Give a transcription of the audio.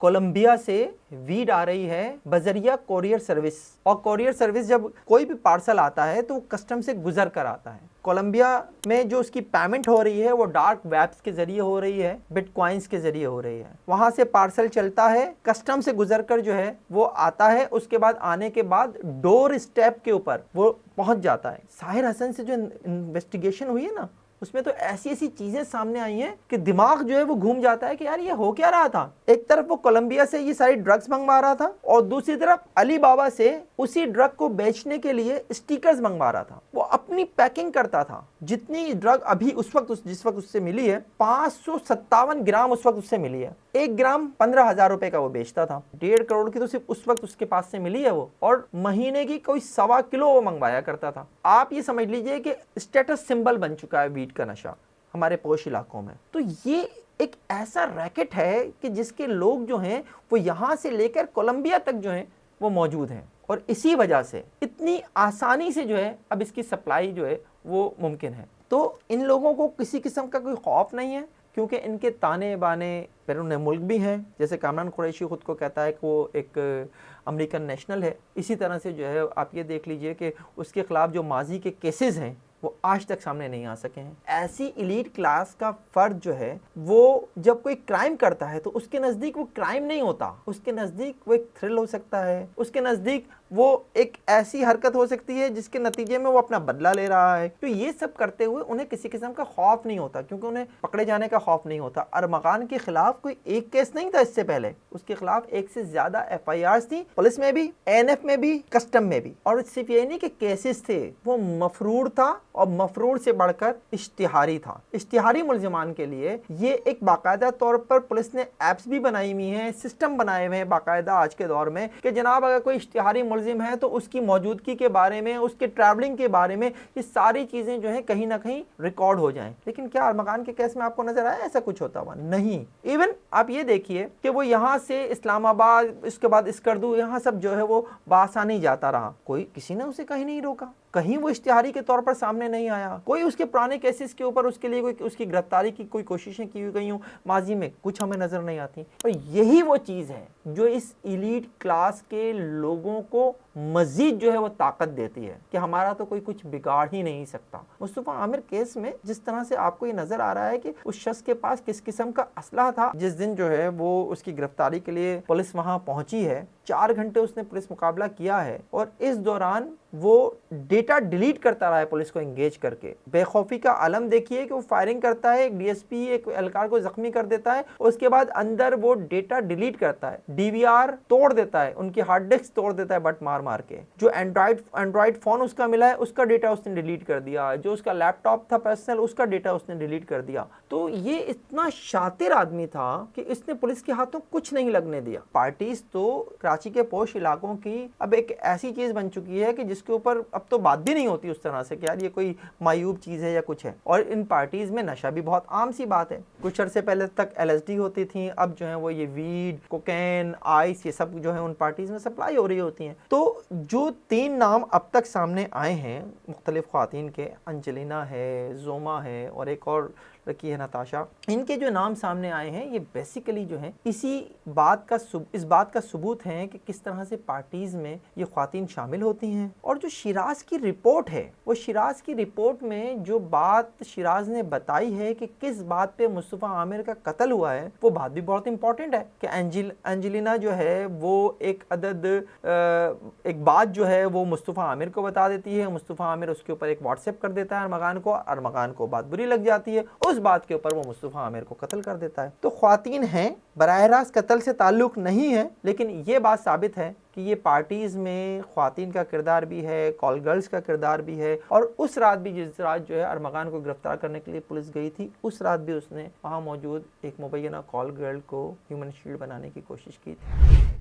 Colombia سے Wade آ رہی ہے بذریعہ کوریئر سروس، اور کوریئر سروس جب کوئی بھی پارسل آتا ہے تو کسٹم سے گزر کر آتا ہے۔ کولمبیا میں جو اس کی پیمنٹ ہو رہی ہے وہ ڈارک ویبس کے ذریعے ہو رہی ہے، بٹ کوائنس کے ذریعے ہو رہی ہے۔ وہاں سے پارسل چلتا ہے، کسٹم سے گزر کر جو ہے وہ آتا ہے، اس کے بعد آنے کے بعد ڈور اسٹیپ کے اوپر وہ پہنچ جاتا ہے۔ ساحر حسن سے جو انویسٹیگیشن ہوئی ہے نا، اس میں تو ایسی ایسی چیزیں سامنے آئی ہیں کہ دماغ جو ہے وہ گھوم جاتا ہے کہ یار یہ ہو کیا رہا تھا۔ ایک طرف وہ کولمبیا سے یہ ساری ڈرگز منگوا رہا تھا، اور دوسری طرف علی بابا سے اسی ڈرگ کو بیچنے کے لیے اسٹیکرز منگوا رہا تھا۔ وہ اپنی پیکنگ کرتا تھا۔ جتنی ڈرگ ابھی جس وقت اس سے ملی ہے 557 گرام اس وقت اس سے ملی ہے۔ 1 گرام 15,000 روپے کا وہ بیچتا تھا۔ 1.5 کروڑ کی تو صرف اس وقت اس کے پاس سے ملی ہے وہ، اور مہینے کی کوئی 1.25 کلو وہ منگوایا کرتا تھا۔ آپ یہ سمجھ لیجئے کہ اسٹیٹس سمبل بن چکا ہے ویڈ کا نشہ ہمارے پوش علاقوں میں۔ تو یہ ایک ایسا ریکٹ ہے کہ جس کے لوگ جو ہیں وہ یہاں سے لے کر کولمبیا تک جو ہیں وہ موجود ہیں، اور اسی وجہ سے اتنی آسانی سے جو ہے اب اس کی سپلائی جو ہے وہ ممکن ہے۔ تو ان لوگوں کو کسی قسم کا کوئی خوف نہیں ہے، کیونکہ ان کے تانے بانے بیرون ملک بھی ہیں۔ جیسے کامران قریشی خود کو کہتا ہے کہ وہ ایک امریکن نیشنل ہے، اسی طرح سے جو ہے آپ یہ دیکھ لیجئے کہ اس کے خلاف جو ماضی کے کیسز ہیں وہ آج تک سامنے نہیں آ سکے ہیں۔ ایسی ایلیٹ کلاس کا فرد جو ہے وہ جب کوئی کرائم کرتا ہے تو اس کے نزدیک وہ کرائم نہیں ہوتا، اس کے نزدیک وہ ایک تھرل ہو سکتا ہے، اس کے نزدیک وہ ایک ایسی حرکت ہو سکتی ہے جس کے نتیجے میں وہ اپنا بدلہ لے رہا ہے۔ تو یہ سب کرتے ہوئے انہیں کسی قسم کا خوف نہیں ہوتا، کیونکہ انہیں پکڑے جانے کا خوف نہیں ہوتا۔ ارمغان کے خلاف کوئی ایک کیس نہیں تھا اس سے پہلے، اس کے خلاف 1 سے زیادہ FIRs تھی، پولیس میں بھی، ANF میں بھی، کسٹم میں بھی، اور صرف یہ نہیں کہ کیسز تھے، وہ مفرور تھا، اور مفرور سے بڑھ کر اشتہاری تھا۔ اشتہاری ملزمان کے لیے یہ ایک باقاعدہ طور پر پولیس نے ایپس بھی بنائی ہوئی ہیں، سسٹم بنائے ہوئے ہیں باقاعدہ آج کے دور میں، کہ جناب اگر کوئی اشتہاری ملزم ہے تو اس کی موجودگی کے بارے میں، اس کے ٹریولنگ کے بارے میں، یہ ساری چیزیں جو ہیں کہیں نہ کہیں ریکارڈ ہو جائیں۔ لیکن کیا ارمغان کے کیس میں آپ کو نظر آیا ایسا کچھ ہوتا ہوا؟ نہیں۔ ایون آپ یہ دیکھیے کہ وہ یہاں سے اسلام آباد، اس کے بعد اسکردو، یہاں سب جو ہے وہ بآسانی جاتا رہا، کسی نے اسے کہیں نہیں روکا، کہیں وہ اشتہاری کے طور پر سامنے نہیں آیا، کوئی اس کے پرانے کیسز کے اوپر اس کے لیے اس کی گرفتاری کی کوئی کوششیں کی گئی ہوں ماضی میں، کچھ ہمیں نظر نہیں آتی۔ اور یہی وہ چیز ہے جو اس ایلیٹ کلاس کے لوگوں کو مزید جو ہے وہ طاقت دیتی ہے کہ ہمارا تو کوئی کچھ بگاڑ ہی نہیں سکتا۔ مصطفیٰ عامر کیس میں جس طرح سے آپ کو یہ نظر آ رہا ہے کہ اس شخص کے پاس کس قسم کا اسلحہ تھا، جس دن جو ہے وہ اس کی گرفتاری کے لیے پولیس وہاں پہنچی ہے، 4 گھنٹے اس نے پولیس مقابلہ کیا ہے، اور اس دوران وہ ڈیٹا ڈیلیٹ کرتا رہا ہے پولیس کو انگیج کر کے۔ بے خوفی کا عالم دیکھیے کہ وہ فائرنگ کرتا ہے، ایک DSP ایک اہلکار کو زخمی کر دیتا ہے، اس کے بعد اندر وہ ڈیٹا ڈیلیٹ کرتا ہے، DVR توڑ دیتا ہے، ان کی ہارڈ ڈسک توڑ دیتا ہے بٹ مار مار کے۔ جو اینڈرائڈ فون اس کا ملا ہے اس کا ڈیٹا اس نے ڈیلیٹ کر دیا، جو اس کا لیپ ٹاپ تھا پرسنل اس کا ڈیٹا اس نے ڈیلیٹ کر دیا۔ تو یہ اتنا شاطر آدمی تھا کہ اس نے پولیس کے ہاتھوں کچھ نہیں لگنے دیا۔ پارٹیز تو کراچی کے پوش علاقوں کی اب ایک ایسی چیز بن چکی ہے کہ جس کے اوپر اب تو بات بھی نہیں ہوتی اس طرح سے کہ یار یہ کوئی معیوب چیز ہے یا کچھ ہے، اور ان پارٹیز میں نشہ بھی بہت عام سی بات ہے۔ کچھ عرصے پہلے تک LSD ہوتی تھیں، اب جو ہے وہ یہ ویڈ، کوکین، آئس، یہ سب جو ہے ان پارٹیز میں سپلائی ہو رہی ہوتی ہیں۔ تو جو 3 نام اب تک سامنے آئے ہیں مختلف خواتین کے، انجلینا ہے، زوما ہے، اور ایک اور لڑکی ہے نتاشا، ان کے جو نام سامنے آئے ہیں یہ بیسیکلی جو ہیں اس بات کا ثبوت ہے کہ کس طرح سے پارٹیز میں یہ خواتین شامل ہوتی ہیں۔ اور جو شیراز کی رپورٹ ہے، وہ شیراز کی رپورٹ میں جو بات شیراز نے بتائی ہے کہ کس بات پہ مصطفیٰ عامر کا قتل ہوا ہے، وہ بات بھی بہت امپورٹنٹ ہے کہ انجلینا جو ہے وہ ایک بات جو ہے وہ مصطفیٰ عامر کو بتا دیتی ہے، مصطفیٰ عامر اس کے اوپر ایک واٹس ایپ کر دیتا ہے ارمغان کو بات بری لگ جاتی ہے، اس بات کے اوپر وہ مصطفیٰ عامر کو قتل کر دیتا ہے۔ تو خواتین ہیں، براہ راست قتل سے تعلق نہیں ہے، لیکن یہ بات ثابت ہے کہ یہ پارٹیز میں خواتین کا کردار بھی ہے، کال گرلز کا کردار بھی ہے، اور اس رات بھی جس رات جو ہے ارمغان کو گرفتار کرنے کے لیے پولیس گئی تھی، اس رات بھی اس نے وہاں موجود ایک مبینہ کال گرل کو ہیومن شیلڈ بنانے کی کوشش کی تھی۔